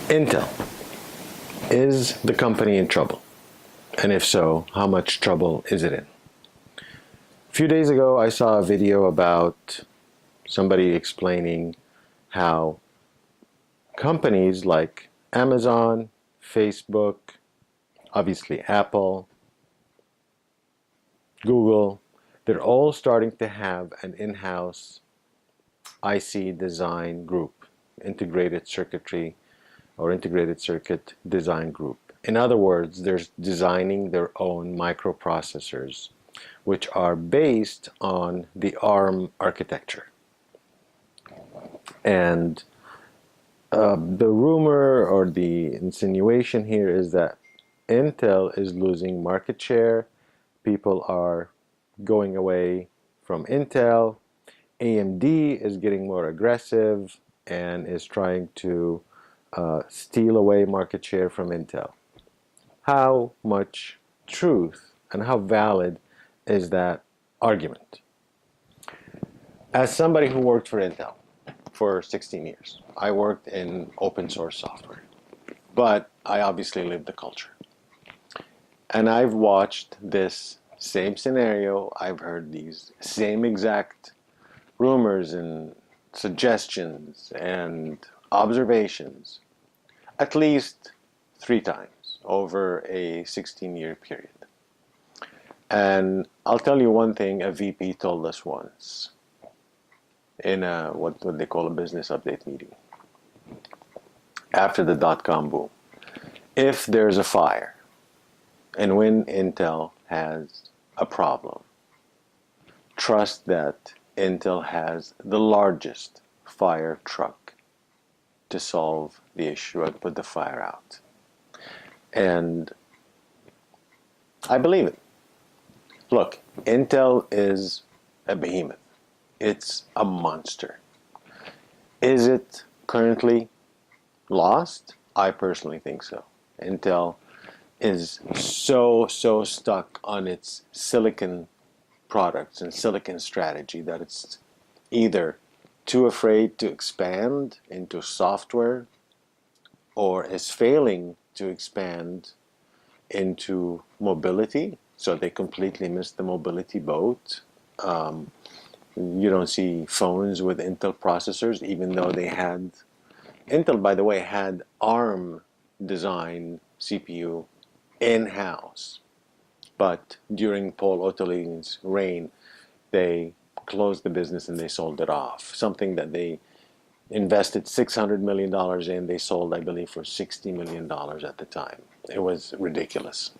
Intel, is the company in trouble? And if so, how much trouble is it in? A few days ago, I saw a video about somebody explaining how companies like Amazon, Facebook, obviously Apple, Google, they're all starting to have an in-house IC design group, integrated circuitry or integrated circuit design group. In other words, they're designing their own microprocessors, which are based on the ARM architecture. And the rumor or the insinuation here is that Intel is losing market share. People are going away from Intel. AMD is getting more aggressive and is trying to steal away market share from Intel. How much truth and how valid is that argument? As somebody who worked for Intel for 16 years, I worked in open source software, but I obviously lived the culture. And I've watched this same scenario, I've heard these same exact rumors and suggestions and observations at least 3 times over a 16-year period. And I'll tell you one thing a VP told us once in what they call a business update meeting after the dot-com boom. If there's a fire and when Intel has a problem, trust that Intel has the largest fire truck to solve the issue and put the fire out. And I believe it. Look, Intel is a behemoth. It's a monster. Is it currently lost? I personally think so. Intel is so stuck on its silicon products and silicon strategy that it's either too afraid to expand into software or is failing to expand into mobility, so they completely missed the mobility boat. You don't see phones with Intel processors, even though they had Intel, by the way, had ARM design CPU in-house, but during Paul Ottolien's reign they closed the business and they sold it off. Something that they invested $600 million in, they sold, I believe, for $60 million at the time. It was ridiculous.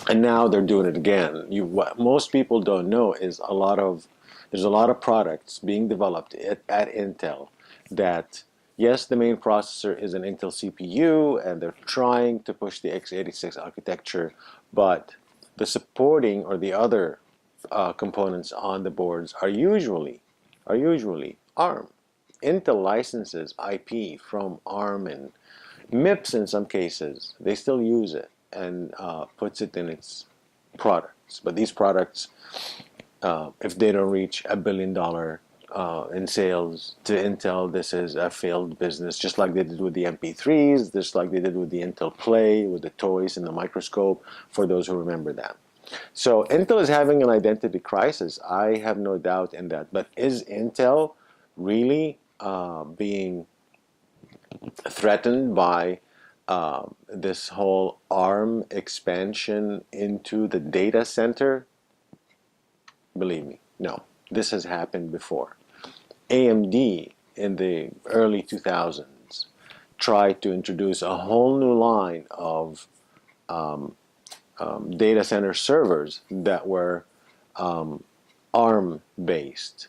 And now they're doing it again. What most people don't know is there's a lot of products being developed at Intel that, yes, the main processor is an Intel CPU and they're trying to push the x86 architecture, but the supporting or the other components on the boards are usually ARM. Intel licenses IP from ARM and MIPS in some cases. They still use it and puts it in its products. But these products, if they don't reach $1 billion in sales to Intel, this is a failed business, just like they did with the MP3s, just like they did with the Intel Play, with the toys and the microscope, for those who remember that. So Intel is having an identity crisis. I have no doubt in that. But is Intel really being threatened by this whole ARM expansion into the data center? Believe me, no. This has happened before. AMD in the early 2000s tried to introduce a whole new line of data center servers that were ARM based,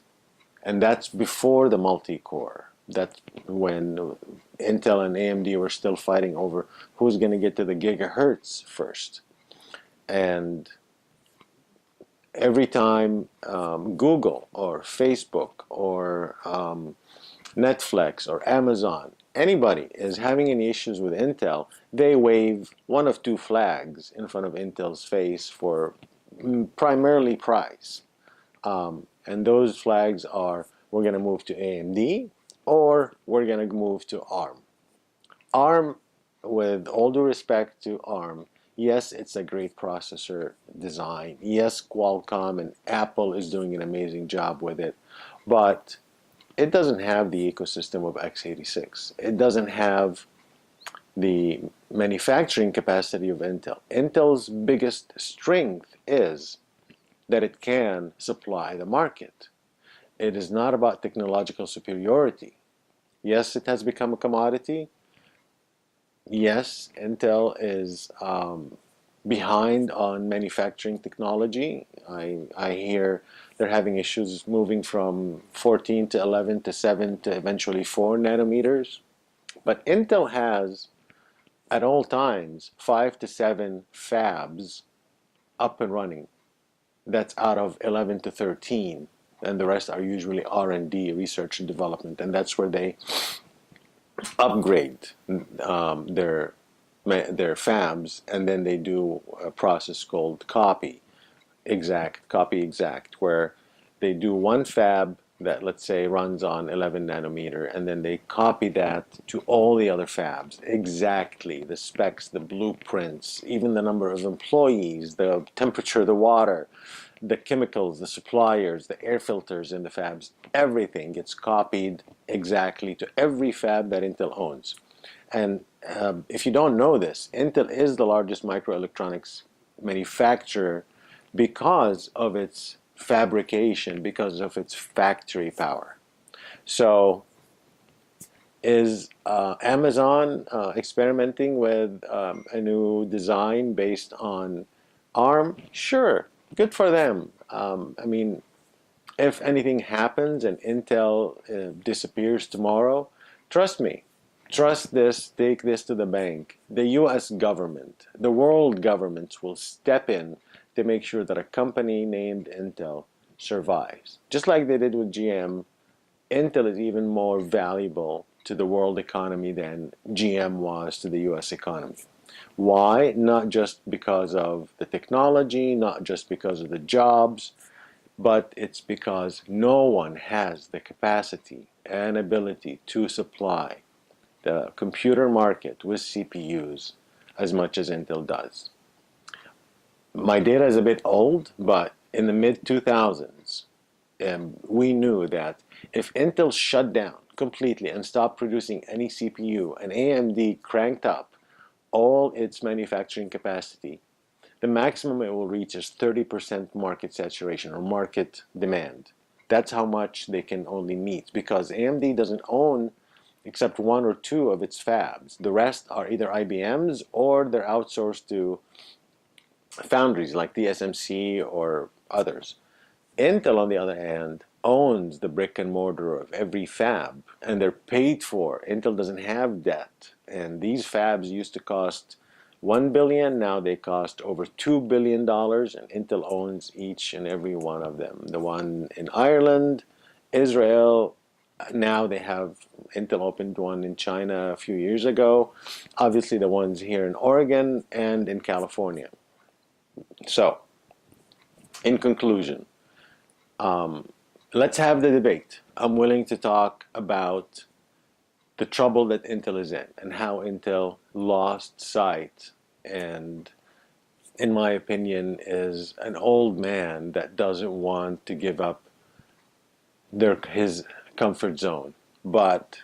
and that's before the multi-core. That's when Intel and AMD were still fighting over who's going to get to the gigahertz first. And every time Google or Facebook or Netflix or Amazon, anybody is having any issues with Intel, they wave one of 2 flags in front of Intel's face for primarily price. And those flags are, we're going to move to AMD or we're going to move to ARM. ARM, with all due respect to ARM, yes, it's a great processor design. Yes, Qualcomm and Apple is doing an amazing job with it, but it doesn't have the ecosystem of x86. It doesn't have the manufacturing capacity of Intel. Intel's biggest strength is that it can supply the market. It is not about technological superiority. Yes, it has become a commodity. Yes, Intel is behind on manufacturing technology. I hear they're having issues moving from 14 to 11 to 7 to eventually 4 nanometers. But Intel has, at all times, 5 to 7 fabs up and running. That's out of 11 to 13. And the rest are usually R&D, research and development. And that's where they upgrade their fabs, and then they do a process called copy exact, where they do one fab that, let's say, runs on 11 nanometer, and then they copy that to all the other fabs exactly, the specs, the blueprints, even the number of employees, the temperature, the water, the chemicals, the suppliers, the air filters in the fabs. Everything gets copied exactly to every fab that Intel owns. And if you don't know this, Intel is the largest microelectronics manufacturer because of its fabrication, because of its factory power. So is Amazon experimenting with a new design based on ARM? Sure, good for them. I mean, if anything happens and Intel disappears tomorrow, trust me, trust this, take this to the bank. The US government, the world governments will step in to make sure that a company named Intel survives. Just like they did with GM, Intel is even more valuable to the world economy than GM was to the US economy. Why? Not just because of the technology, not just because of the jobs, but it's because no one has the capacity and ability to supply the computer market with CPUs as much as Intel does. My data is a bit old, but in the mid 2000s, we knew that if Intel shut down completely and stopped producing any CPU, and AMD cranked up all its manufacturing capacity, the maximum it will reach is 30% market saturation or market demand. That's how much they can only meet, because AMD doesn't own except one or two of its fabs. The rest are either IBM's or they're outsourced to foundries like TSMC or others. Intel, on the other hand, owns the brick and mortar of every fab, and they're paid for. Intel doesn't have debt, and these fabs used to cost $1 billion. Now they cost over $2 billion, and Intel owns each and every one of them. The one in Ireland, Israel, now they have, Intel opened one in China a few years ago. Obviously the ones here in Oregon and in California. So, in conclusion, let's have the debate. I'm willing to talk about the trouble that Intel is in and how Intel lost sight and, in my opinion, is an old man that doesn't want to give up his comfort zone. But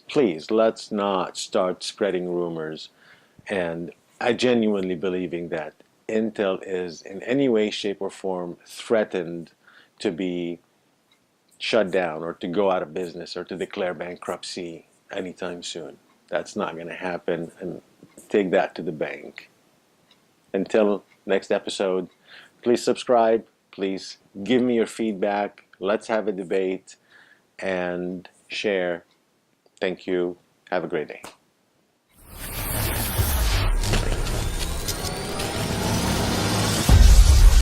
please, let's not start spreading rumors and I genuinely believing that Intel is in any way, shape, or form threatened to be shut down or to go out of business or to declare bankruptcy anytime soon. That's not going to happen, and take that to the bank. Until next episode, please subscribe. Please give me your feedback. Let's have a debate and share. Thank you. Have a great day.